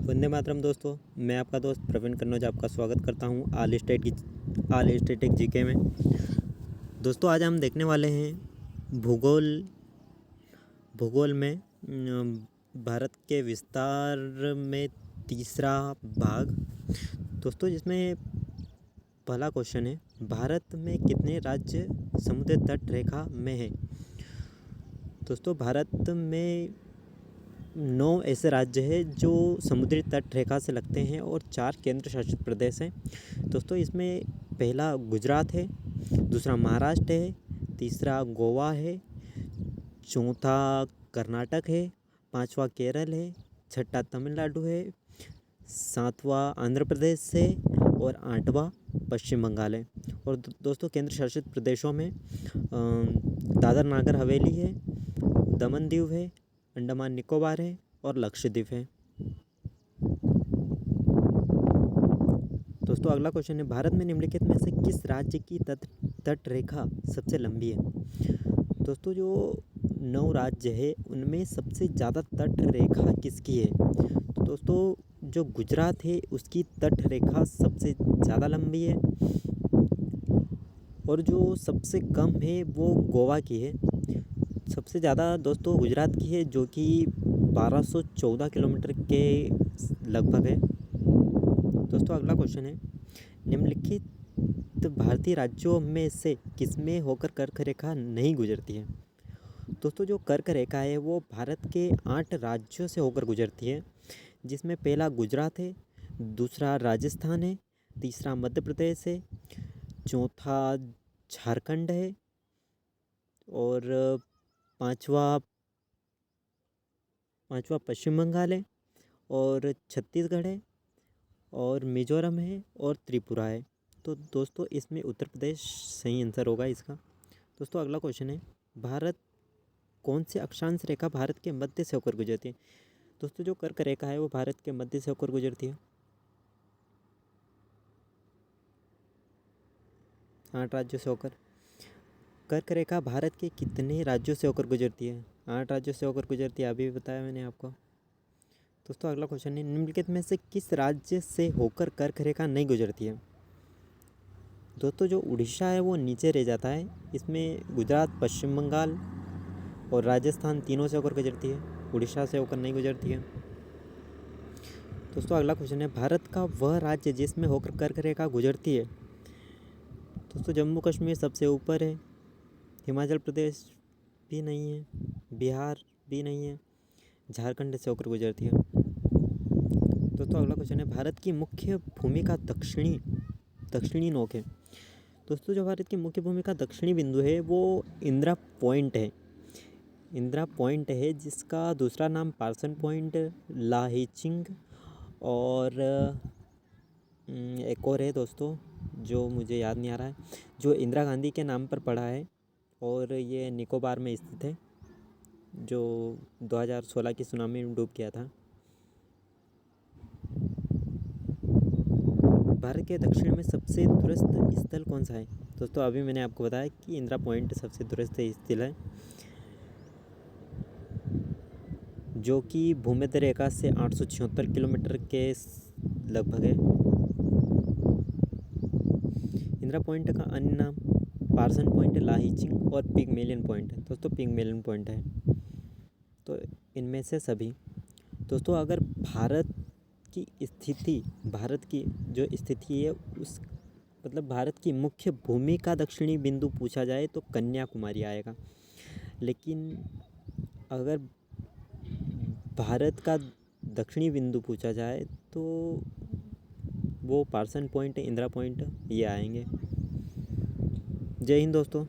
वंदे मातरम दोस्तों। मैं आपका दोस्त प्रवीण कन्नौज आपका स्वागत करता हूं ऑल स्टेटिक जीके में। दोस्तों आज हम देखने वाले हैं भूगोल में भारत के विस्तार में तीसरा भाग। दोस्तों जिसमें पहला क्वेश्चन है, भारत में कितने राज्य समुद्र तट रेखा में है। दोस्तों भारत में 9 ऐसे राज्य हैं जो समुद्री तट रेखा से लगते हैं और 4 केंद्र शासित प्रदेश हैं। दोस्तों इसमें पहला गुजरात है, दूसरा महाराष्ट्र है, तीसरा गोवा है, चौथा कर्नाटक है, पांचवा केरल है, छठा तमिलनाडु है, सातवां आंध्र प्रदेश है और आठवां पश्चिम बंगाल है। और दोस्तों केंद्र शासित प्रदेशों में दादर नागर हवेली है, दमन दीव है, अंडमान निकोबार है और लक्षद्वीप है। दोस्तों अगला क्वेश्चन है, भारत में निम्नलिखित में से किस राज्य की तट रेखा सबसे लंबी है। दोस्तों जो 9 राज्य है उनमें सबसे ज़्यादा तट रेखा किसकी है। तो दोस्तों जो गुजरात है उसकी तट रेखा सबसे ज़्यादा लंबी है और जो सबसे कम है वो गोवा की है। सबसे ज़्यादा दोस्तों गुजरात की है जो कि 1214 किलोमीटर के लगभग है। दोस्तों अगला क्वेश्चन है, निम्नलिखित भारतीय राज्यों में से किसमें होकर कर्क रेखा नहीं गुजरती है। दोस्तों जो कर्क रेखा है वो भारत के 8 राज्यों से होकर गुजरती है, जिसमें पहला गुजरात है, दूसरा राजस्थान है, तीसरा मध्य प्रदेश है, चौथा झारखंड है और पांचवा पश्चिम बंगाल है और छत्तीसगढ़ है और मिजोरम है और त्रिपुरा है। तो दोस्तों इसमें उत्तर प्रदेश सही आंसर होगा इसका। दोस्तों अगला क्वेश्चन है, भारत कौन से अक्षांश रेखा भारत के मध्य से होकर गुजरती है। दोस्तों जो कर्क रेखा है वो भारत के मध्य से होकर गुजरती है। 8 राज्यों से होकर। कर्क रेखा भारत के कितने राज्यों से होकर गुजरती है। 8 राज्यों से होकर गुजरती है, अभी बताया मैंने आपको। दोस्तों अगला क्वेश्चन है, निम्नलिखित में से किस राज्य से होकर कर्क रेखा नहीं गुजरती है। दोस्तों जो उड़ीसा है वो नीचे रह जाता है। इसमें गुजरात, पश्चिम बंगाल और राजस्थान तीनों से होकर गुजरती है, उड़ीसा से होकर नहीं गुजरती है। दोस्तों अगला क्वेश्चन है, भारत का वह राज्य जिसमें होकर कर्क रेखा गुजरती है। दोस्तों जम्मू कश्मीर सबसे ऊपर है, हिमाचल प्रदेश भी नहीं है, बिहार भी नहीं है, झारखंड से होकर गुजरती है। दोस्तों अगला क्वेश्चन है, भारत की मुख्य भूमिका दक्षिणी नोक है। दोस्तों जो भारत की मुख्य भूमिका दक्षिणी बिंदु है वो इंदिरा पॉइंट है। इंदिरा पॉइंट है जिसका दूसरा नाम पार्सन पॉइंट, लाहीचिंग और एक और है दोस्तों जो मुझे याद नहीं आ रहा है, जो इंदिरा गांधी के नाम पर पड़ा है और ये निकोबार में स्थित है, जो 2016 की सुनामी में डूब गया था। भारत के दक्षिण में सबसे दूरस्थ स्थल कौन सा है। दोस्तों अभी मैंने आपको बताया कि इंदिरा पॉइंट सबसे दूरस्थ स्थल है, जो कि भूमध्य रेखा से 876 किलोमीटर के लगभग है। इंदिरा पॉइंट का अन्य नाम पार्सन पॉइंट, लाहीचिंग और पिगमेलियन पॉइंट है। दोस्तों पिगमेलियन पॉइंट है। तो इनमें से सभी। दोस्तों अगर भारत की जो स्थिति है उस मतलब भारत की मुख्य भूमि का दक्षिणी बिंदु पूछा जाए तो कन्याकुमारी आएगा, लेकिन अगर भारत का दक्षिणी बिंदु पूछा जाए तो वो पार्सन पॉइंट, इंदिरा पॉइंट ये आएंगे। जय हिंद दोस्तों।